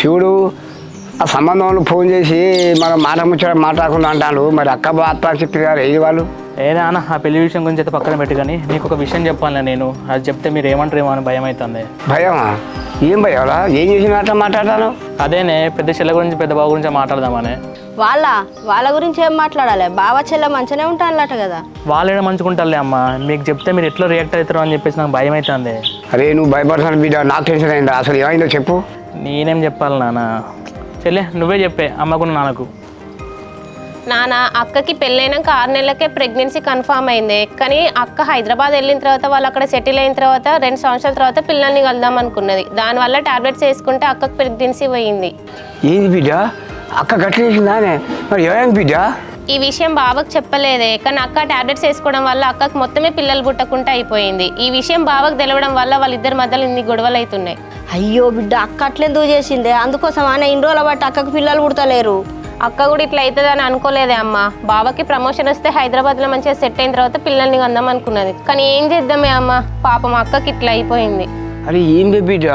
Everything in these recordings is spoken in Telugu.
శివుడు ఆ సంబంధంలో ఫోన్ చేసి మనం మాట్లాడకుండా అంటాడు. మరి అక్క బాగా చెప్తారు గారు ఏది వాళ్ళు ఏనా అన్న ఆ పెళ్లి విషయం గురించి అయితే పక్కన పెట్టి కానీ నీకు ఒక విషయం చెప్పాలి. నేను అది చెప్తే మీరు ఏమంటారేమో అని భయం అవుతుంది. భయమా? ఏం భయం? ఏం చేసిన మాట్లాడతాను? అదేనే పెద్ద చెల్లె గురించి పెద్ద బావ గురించి మాట్లాడదామని. వాళ్ళ గురించి ఏం మాట్లాడాలి? బావ చెల్లె మంచిగానే ఉంటానట కదా. వాళ్ళే మంచుకుంటారులే అమ్మ. మీకు చెప్తే మీరు ఎట్లా రియాక్ట్ అవుతారో అని చెప్పేసి నాకు భయం అవుతుంది. అరే నువ్వు భయపడతాను బిడ్డ, నాకు టెన్షన్ అయిందా? అసలు ఏమైందో చెప్పు. నేనేం చెప్పాలి నాన్న? చెల్లె నువ్వే చెప్పే అమ్మకు నాన్నకు. నాన్న అక్కకి పెళ్ళైనాక 6 నెలలకే ప్రెగ్నెన్సీ కన్ఫామ్ అయింది. కానీ అక్క హైదరాబాద్ వెళ్ళిన తర్వాత వాళ్ళు అక్కడ సెటిల్ అయిన తర్వాత 2 సంవత్సరాల తర్వాత పిల్లల్ని కలుద్దాం అనుకున్నది. దానివల్ల టాబ్లెట్స్ వేసుకుంటే అక్కకు ప్రెగ్నెన్సీ పోయింది. ఏంది బిడ్డ అక్క గట్లేసిందానే? మరి ఏమైంది బిడ్డ? ఈ విషయం బావకు చెప్పలేదే, కానీ అక్క టాబ్లెట్స్ వేసుకోవడం వల్ల అక్కకు మొత్తమే పిల్లలు పుట్టకుండా అయిపోయింది. ఈ విషయం బావకు తెలవడం వల్ల వాళ్ళిద్దరి మధ్యలో ఇన్ని గొడవలు అవుతున్నాయి. అయ్యో బిడ్డ, అక్క అట్లెందుకు చేసిందే? అందుకోసం ఆయన ఇన్ని రోజుల బట్టి అక్కకు పిల్లలు పుడతలేరు. అక్క కూడా ఇట్లా అవుతుందని అనుకోలేదే అమ్మ. బావకి ప్రమోషన్ వస్తే హైదరాబాద్లో మంచిగా సెట్ అయిన తర్వాత పిల్లల్ని కందాం అనుకున్నది. కానీ ఏం చేద్దామే అమ్మ, పాపం అక్కకి ఇట్లా అయిపోయింది. అరే ఏంది బిడ్డ,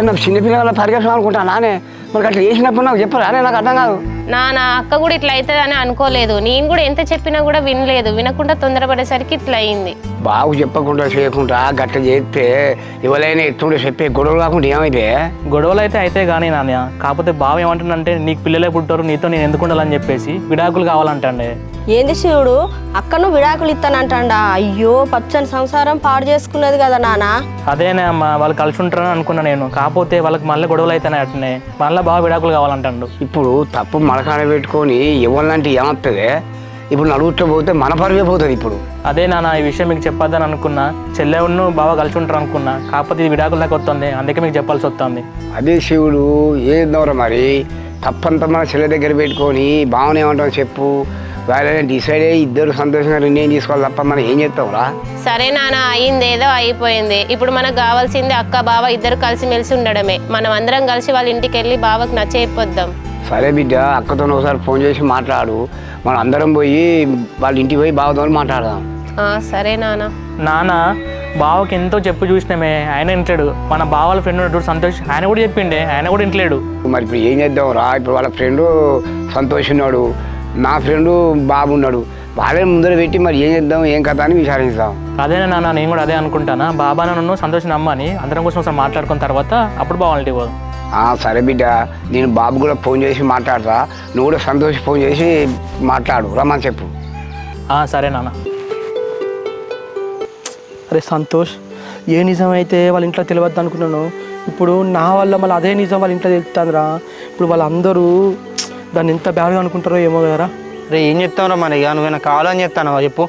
నాకు చిన్నపిల్లల పరిగెత్తాం అనుకుంటా నానే. మరి అట్లా చేసినప్పుడు నాకు చెప్పరా? నాకు అర్థం కాదు. నా అక్క కూడా ఇట్లా అవుతుందని అనుకోలేదు. నేను కూడా ఎంత చెప్పినా కూడా వినలేదు. వినకుండా తొందరపడేసరికి ఇట్లా అయింది. బాగు చెప్పకుండా చేయకుండా గట్ల చేస్తే ఎవరైనా ఎత్తుండే చెప్పే గొడవలు కాకుండా ఏమైతే? గొడవలు అయితే కానీ నాన్న. కాకపోతే బావ ఏమంటుందంటే నీకు పిల్లలే పుట్టారు, నీతో నేను ఎందుకు ఉండాలని చెప్పేసి విడాకులు కావాలంటే. ఏంది శివుడు, అక్కను విడాకులు ఇస్తానంటాడా? అయ్యో పచ్చని సంసారం పాడు చేసుకున్నది కదా నాన్న. అదేనే అమ్మ, వాళ్ళు కలిసి ఉంటారని అనుకున్నా నేను. కాకపోతే వాళ్ళకి మళ్ళీ గొడవలు అయితేనే అట్నే మళ్ళీ బావ విడాకులు కావాలంటాడు. ఇప్పుడు తప్పు మనకాడ పెట్టుకొని ఎవరిలాంటి ఏమవుతుంది? ఇప్పుడు నలుగురితో పోతే మన పరువే పోతుంది. ఇప్పుడు అదే నాన్న ఈ విషయం మీకు చెప్పొద్దని అనుకున్నా. చెల్లెను బావ కలిసి ఉంటారు అనుకున్నా. కాకపోతే ఇది విడాకుల దాకా వస్తుంది, అందుకే మీకు చెప్పాల్సి వస్తుంది. అదే శివుడు ఏదవరా మరి? తప్పంతా మన చెల్లె దగ్గర పెట్టుకొని బావనే ఏమంటావు చెప్పు. వాళ్ళని డిసైడ్ అయ్యి ఇద్దరు సంతోషంగా నిర్ణయం తీసుకోవాలి తప్ప మనం ఏం చేస్తాంరా? సరే నాన్న, అయింది ఏదో అయిపోయింది. ఇప్పుడు మనకు కావాల్సింది అక్క బావ ఇద్దరు కలిసిమెలిసి ఉండడమే. మనం అందరం కలిసి వాళ్ళ ఇంటికి వెళ్ళి బావకు నచ్చేయిపోద్దాం. సరే బిడ్డ, అక్కతో ఒకసారి ఫోన్ చేసి మాట్లాడు. మనం అందరం పోయి వాళ్ళ ఇంటికి పోయి బావతో మాట్లాడదాం. సరే నాన్న బావకి ఎంతో చెప్పు చూసినామే, ఆయన ఇంట్లేడు. మన బావాల ఫ్రెండ్ ఉన్నాడు సంతోష్, ఆయన కూడా చెప్పిండే, ఆయన కూడా ఇంట్లేడు. మరి ఇప్పుడు ఏం చేద్దాం రా? ఇప్పుడు వాళ్ళ ఫ్రెండు సంతోష్ ఉన్నాడు, నా ఫ్రెండు బాబు ఉన్నాడు. వాళ్ళే ముందర పెట్టి మరి ఏం చేద్దాం ఏం కథ అని విచారిస్తాం. అదేనా నాన్న, నేను కూడా అదే అనుకుంటానా. బాబా నన్ను సంతోషం అమ్మని అందరం కోసం ఒకసారి మాట్లాడుకున్న తర్వాత అప్పుడు బావాలంటే పోదు. సరే బిడ్డ, నేను బాబు కూడా ఫోన్ చేసి మాట్లాడతా. నువ్వు కూడా సంతోష్ ఫోన్ చేసి మాట్లాడు, రమ్మని చెప్పు. సరే నాన్న. అరే సంతోష్, ఏ నిజం అయితే వాళ్ళ ఇంట్లో తెలియద్దు అనుకున్నాను. ఇప్పుడు నా వల్ల మళ్ళీ అదే నిజం వాళ్ళ ఇంట్లో తెలుస్తుందిరా. ఇప్పుడు వాళ్ళందరూ దాన్ని ఎంత బ్యాడ్గా అనుకుంటారో ఏమో కదరా. రే ఏం చెప్తావురా మరి? ఇక నువ్వేనా కావాలని చెప్తాను చెప్పు.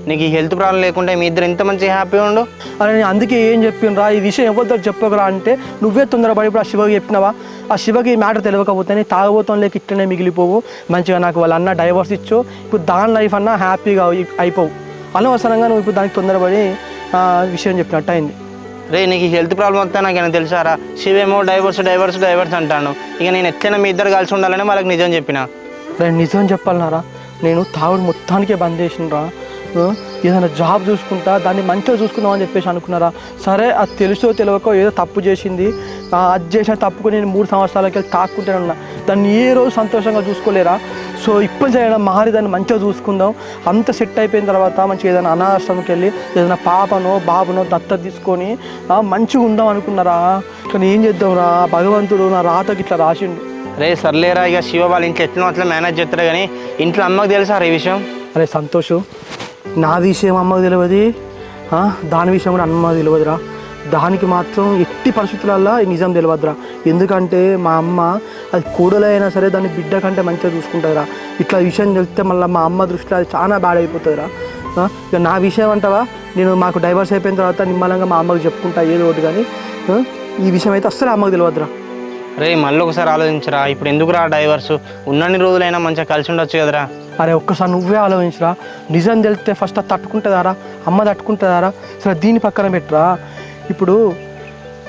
నీకు ఈ హెల్త్ ప్రాబ్లం లేకుండా మీ ఇద్దరు ఎంత మంచి హ్యాపీగా ఉండు. అరే నేను అందుకే ఏం చెప్పినరా, ఈ విషయం ఎవరితో చెప్పకరా అంటే నువ్వే తొందరపడి ఇప్పుడు ఆ శివకి చెప్పినావా? ఆ శివకి ఈ మ్యాటర్ తెలియకపోతేనే తాగబోతాం లేక ఇట్లనే మిగిలిపోవు. మంచిగా నాకు వాళ్ళ అన్న డైవర్స్ ఇచ్చు, ఇప్పుడు దాని లైఫ్ అన్నా హ్యాపీగా అయిపోవు. అనవసరంగా నువ్వు ఇప్పుడు దానికి తొందరపడి విషయం చెప్పినట్టు అయింది. రే నీకు ఈ హెల్త్ ప్రాబ్లం వస్తే నాకేమైనా తెలుసారా? శివేమో డైవర్స్ అంటాను. ఇక నేను ఎట్లయినా మీ ఇద్దరు కలిసి ఉండాలని వాళ్ళకి నిజం చెప్పిన. రే నిజం చెప్పాలన్నారా, నేను తాగుడు మొత్తానికే బంద్ చేసినరా. ఏదైనా జాబ్ చూసుకుంటా, దాన్ని మంచిగా చూసుకుందాం అని చెప్పేసి అనుకున్నారా. సరే అది తెలుసో తెలియకో ఏదో తప్పు చేసింది, అది చేసిన తప్పుకు నేను 3 సంవత్సరాలకి వెళ్ళి తాక్కుంటూనే ఉన్నా. దాన్ని ఏ రోజు సంతోషంగా చూసుకోలేరా. సో ఇప్పుడు చేయడం మారి దాన్ని మంచిగా చూసుకుందాం. అంత సెట్ అయిపోయిన తర్వాత మంచిగా ఏదైనా అనాథాశ్రమంకి వెళ్ళి ఏదైనా పాపనో బాబునో దత్తత తీసుకొని మంచిగా ఉందాం అనుకున్నారా. కానీ ఏం చేద్దాం రా, భగవంతుడు నా రాతకి ఇట్లా రాసిండు. రే సర్లేరా, ఇక శివ వాళ్ళ ఇంట్లో ఎట్లా అట్లా మేనేజ్ చేస్తారు. కానీ ఇంట్లో అమ్మకు తెలుసా ఈ విషయం? అరే సంతోషు, నా విషయం అమ్మకు తెలియదు, దాని విషయం కూడా అమ్మకు తెలియదురా. దానికి మాత్రం ఎట్టి పరిస్థితులలో నిజం తెలియదురా. ఎందుకంటే మా అమ్మ అది కూడలైనా సరే దాన్ని బిడ్డ కంటే మంచిగా చూసుకుంటుందిరా. ఇట్లా విషయం తెలిస్తే మళ్ళీ మా అమ్మ దృష్టిలో అది చాలా బ్యాడ్ అయిపోతుందిరా. ఇక నా విషయం అంటావా, నేను మాకు డైవర్స్ అయిపోయిన తర్వాత నిమ్మలంగా మా అమ్మకి చెప్పుకుంటా ఏదో ఒకటి. కానీ ఈ విషయం అయితే అస్సలు అమ్మకు తెలియదురా. రే మళ్ళీ ఒకసారి ఆలోచించరా, ఇప్పుడు ఎందుకురా డైవర్స్? ఉన్నన్ని రోజులైనా మంచిగా కలిసి ఉండొచ్చు కదరా. అరే ఒక్కసారి నువ్వే ఆలోచించరా. నిజం తెలిస్తే ఫస్ట్ అది తట్టుకుంటుందారా, అమ్మ తట్టుకుంటుందారా? సరే దీని పక్కన పెట్టరా. ఇప్పుడు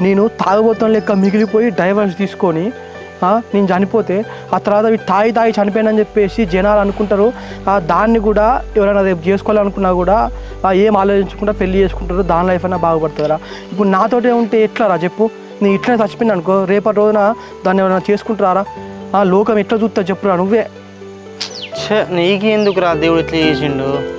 నేను తాగబోతాం లెక్క మిగిలిపోయి డైవర్స్ తీసుకొని నేను చనిపోతే ఆ తర్వాత తాగి చనిపోయానని చెప్పేసి జనాలు అనుకుంటారు. దాన్ని కూడా ఎవరైనా రేపు చేసుకోవాలనుకున్నా కూడా ఏం ఆలోచించకుండా పెళ్లి చేసుకుంటారు. దాని లైఫ్ అయినా బాగుపడుతుందిరా. ఇప్పుడు నాతోటే ఉంటే ఎట్లా రా చెప్పు? నీ ఇట్లనే చచ్చిపోయింది అనుకో రేపటి రోజున దాన్ని ఎవరైనా చేసుకుంటారా లోకం ఎట్లా చూస్తా చెప్పురా నువ్వే. ఛే, నీకెందుకు రా దేవుడు ఇట్లా చేసిండు.